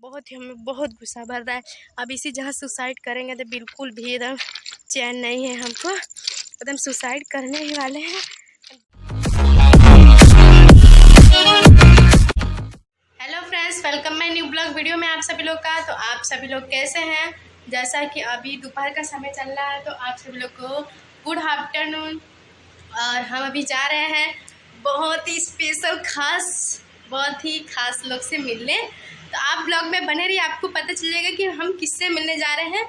बहुत ही हमें बहुत गुस्सा भर रहा है। अब इसी जहाँ सुसाइड करेंगे तो बिल्कुल भी एकदम चैन नहीं है हमको, एकदम सुसाइड करने ही वाले हैं। Hello friends, welcome my new blog video में आप सभी लोग का। तो आप सभी लोग कैसे हैं? जैसा कि अभी दोपहर का समय चल रहा है तो आप सभी लोग को गुड आफ्टरनून। और हम अभी जा रहे हैं बहुत ही स्पेशल बहुत ही खास लोग से मिलने। तो आप ब्लॉग में बने रहिए, आपको पता चलेगा कि हम किससे मिलने जा रहे हैं।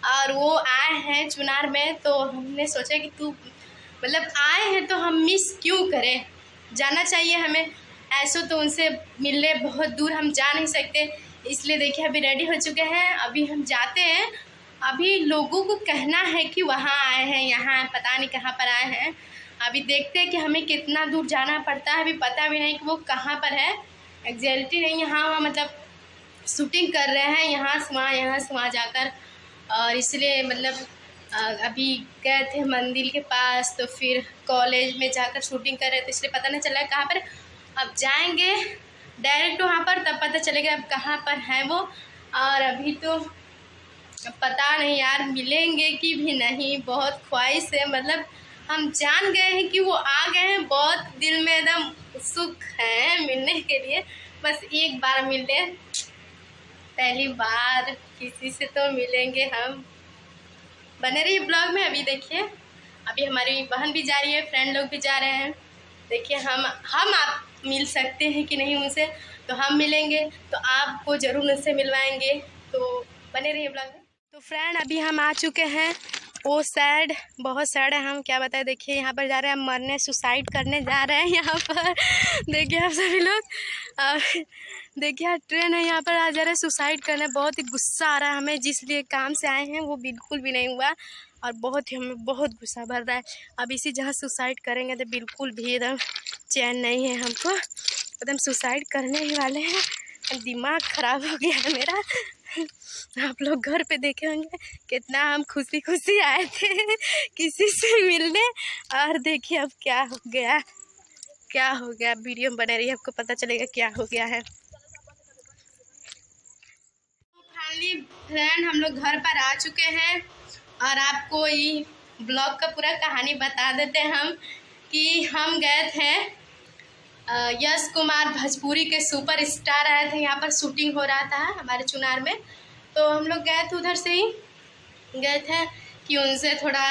और वो आए हैं चुनार में, तो हमने सोचा कि आए हैं तो हम मिस क्यों करें, जाना चाहिए हमें। ऐसे तो उनसे मिलने बहुत दूर हम जा नहीं सकते, इसलिए देखिए अभी रेडी हो चुके हैं, अभी हम जाते हैं। अभी लोगों को कहना है कि वहाँ आए हैं, यहाँ पता नहीं कहाँ पर आए हैं। अभी देखते हैं कि हमें कितना दूर जाना पड़ता है, अभी पता भी नहीं कि वो कहाँ पर है, एग्जैक्टली नहीं। यहाँ मतलब शूटिंग कर रहे हैं, यहाँ से वहाँ जाकर। और इसलिए अभी गए थे मंदिर के पास, तो फिर कॉलेज में जाकर शूटिंग कर रहे थे, इसलिए पता नहीं चला कहाँ पर। अब जाएंगे डायरेक्ट वहाँ पर, तब पता चलेगा अब कहाँ पर है वो। और अभी तो पता नहीं यार मिलेंगे कि भी नहीं, बहुत ख्वाहिश है। हम जान गए हैं कि वो आ गए हैं, बहुत दिल में एकदम उत्सुक है मिलने के लिए। बस एक बार मिले, पहली बार किसी से तो मिलेंगे हम। बने रहिए ब्लॉग में। अभी देखिए अभी हमारी बहन भी जा रही है, फ्रेंड लोग भी जा रहे हैं। देखिए हम आप मिल सकते हैं कि नहीं उनसे, तो हम मिलेंगे तो आपको ज़रूर उनसे मिलवाएंगे, तो बने रहिए ब्लॉग में। तो फ्रेंड अभी हम आ चुके हैं, वो सैड बहुत सैड है, हम क्या बताएं। देखिए यहाँ पर जा रहे हैं मरने, सुसाइड करने जा रहे हैं यहाँ पर। देखिए आप सभी लोग, और देखिए ट्रेन है यहाँ पर, आ जा रहे हैं सुसाइड करने। बहुत ही गुस्सा आ रहा है हमें, जिस लिए काम से आए हैं वो बिल्कुल भी नहीं हुआ, और बहुत ही हमें बहुत गुस्सा भर रहा है। अब इसी जहाँ सुसाइड करेंगे तो बिल्कुल भी एकदम चैन नहीं है हमको, एकदम सुसाइड करने ही वाले हैं। दिमाग ख़राब हो गया है मेरा। आप लोग घर पे देखे होंगे कितना हम खुशी खुशी आए थे किसी से मिलने, और देखिए अब क्या हो गया। वीडियो में बने रहिए, आपको पता चलेगा क्या हो गया है। फाइनली फ्रेंड हम लोग घर पर आ चुके हैं, और आपको ये ब्लॉग का पूरा कहानी बता देते हैं हम कि हम गए थे यश कुमार भोजपुरी के सुपर स्टार आए थे, यहाँ पर शूटिंग हो रहा था हमारे चुनार में। तो हम लोग गए थे, उधर से ही गए थे कि उनसे थोड़ा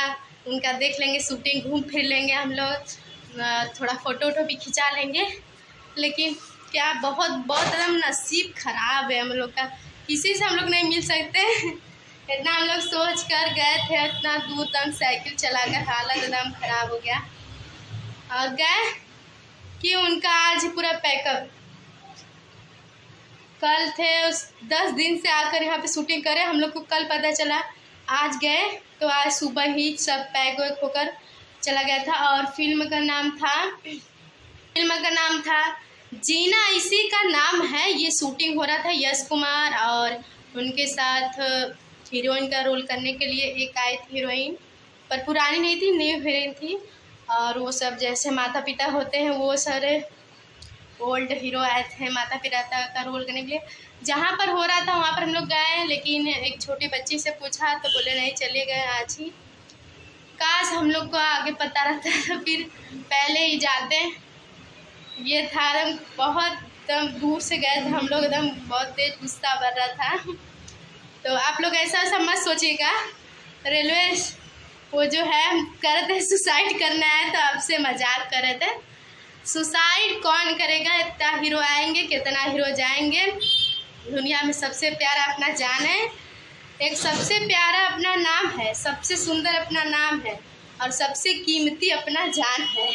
उनका देख लेंगे, शूटिंग घूम फिर लेंगे हम लोग, थोड़ा फ़ोटो भी खिंचा लेंगे। लेकिन क्या बहुत एकदम नसीब ख़राब है हम लोग का, किसी से हम लोग नहीं मिल सकते। इतना हम लोग सोच कर गए थे, इतना दूर तक साइकिल चलाकर, हालत एकदम ख़राब हो गया। और गए कि उनका आज पूरा पैकअप, कल थे उस 10 दिन से आकर यहाँ पे शूटिंग करे, हम लोग को कल पता चला। आज गए तो आज सुबह ही सब पैक वैक होकर चला गया था। और फिल्म का नाम था जीना, इसी का नाम है। ये शूटिंग हो रहा था, यश कुमार और उनके साथ हीरोइन का रोल करने के लिए एक आई थी हीरोइन, पर पुरानी नहीं थी, न्यू हीरोइन थी। और वो सब जैसे माता पिता होते हैं, वो सारे ओल्ड हीरो आए थे माता पिता का रोल करने के लिए। जहाँ पर हो रहा था वहाँ पर हम लोग गए, लेकिन एक छोटी बच्ची से पूछा तो बोले नहीं, चले गए आज ही। काश हम लोग को आगे पता रहता तो फिर पहले ही जाते। ये था एकदम बहुत एकदम दूर से गए थे हम लोग, एकदम बहुत तेज गुस्सा भर रहा था। तो आप लोग ऐसा मत सोचिएगा। रेलवे वो जो है कर रहे थे सुसाइड करना है, तो आपसे मजाक कर रहे थे। सुसाइड कौन करेगा, इतना हीरो आएंगे, कितना हीरो जाएंगे। दुनिया में सबसे प्यारा अपना जान है, एक सबसे प्यारा अपना नाम है, सबसे सुंदर अपना नाम है, और सबसे कीमती अपना जान है।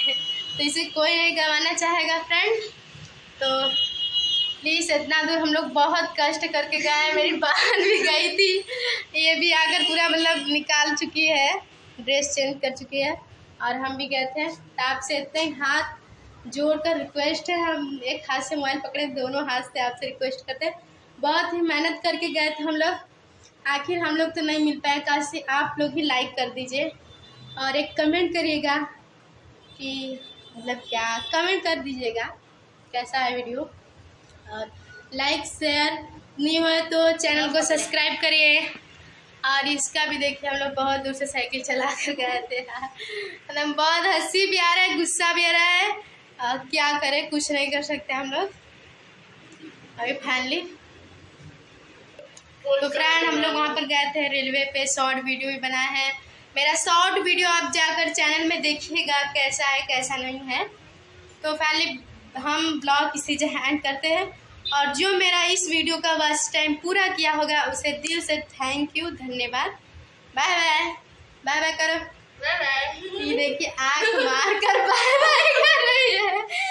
तो इसे कोई नहीं गंवाना चाहेगा फ्रेंड। तो प्लीज़, इतना दूर हम लोग बहुत कष्ट करके गए, मेरी बहन भी गई थी, ये भी आकर पूरा निकाल चुकी है, ड्रेस चेंज कर चुकी है, और हम भी गए थे। तो आपसे इतने हाथ जोड़कर रिक्वेस्ट है, हम एक हाथ से मोबाइल पकड़े, दोनों हाथ से आपसे रिक्वेस्ट करते हैं। बहुत ही मेहनत करके गए थे हम लोग, आखिर हम लोग तो नहीं मिल पाए। काश आप लोग ही लाइक कर दीजिए और एक कमेंट करिएगा कि क्या कमेंट कर दीजिएगा कैसा है वीडियो, और लाइक शेयर न्यू है तो चैनल को सब्सक्राइब करिए। और इसका भी देखिए, हम लोग बहुत दूर से साइकिल चला कर गए थे। मतलब बहुत हंसी भी आ रहा है, गुस्सा भी आ रहा है। क्या करें, कुछ नहीं कर सकते हम लोग अभी फाइनली। तो फ्रेंड हम लोग वहाँ पर गए थे रेलवे पे, शॉर्ट वीडियो भी बनाए हैं। मेरा शॉर्ट वीडियो आप जाकर चैनल में देखिएगा कैसा है कैसा नहीं है। तो फाइनली हम ब्लॉग इसी जगह एंड करते हैं। और जो मेरा इस वीडियो का वॉच टाइम पूरा किया होगा उसे दिल से थैंक यू, धन्यवाद। बाय बाय, बाय बाय करो। Bye bye. ये देखिए आँख मार कर बाय बाय कर रही है।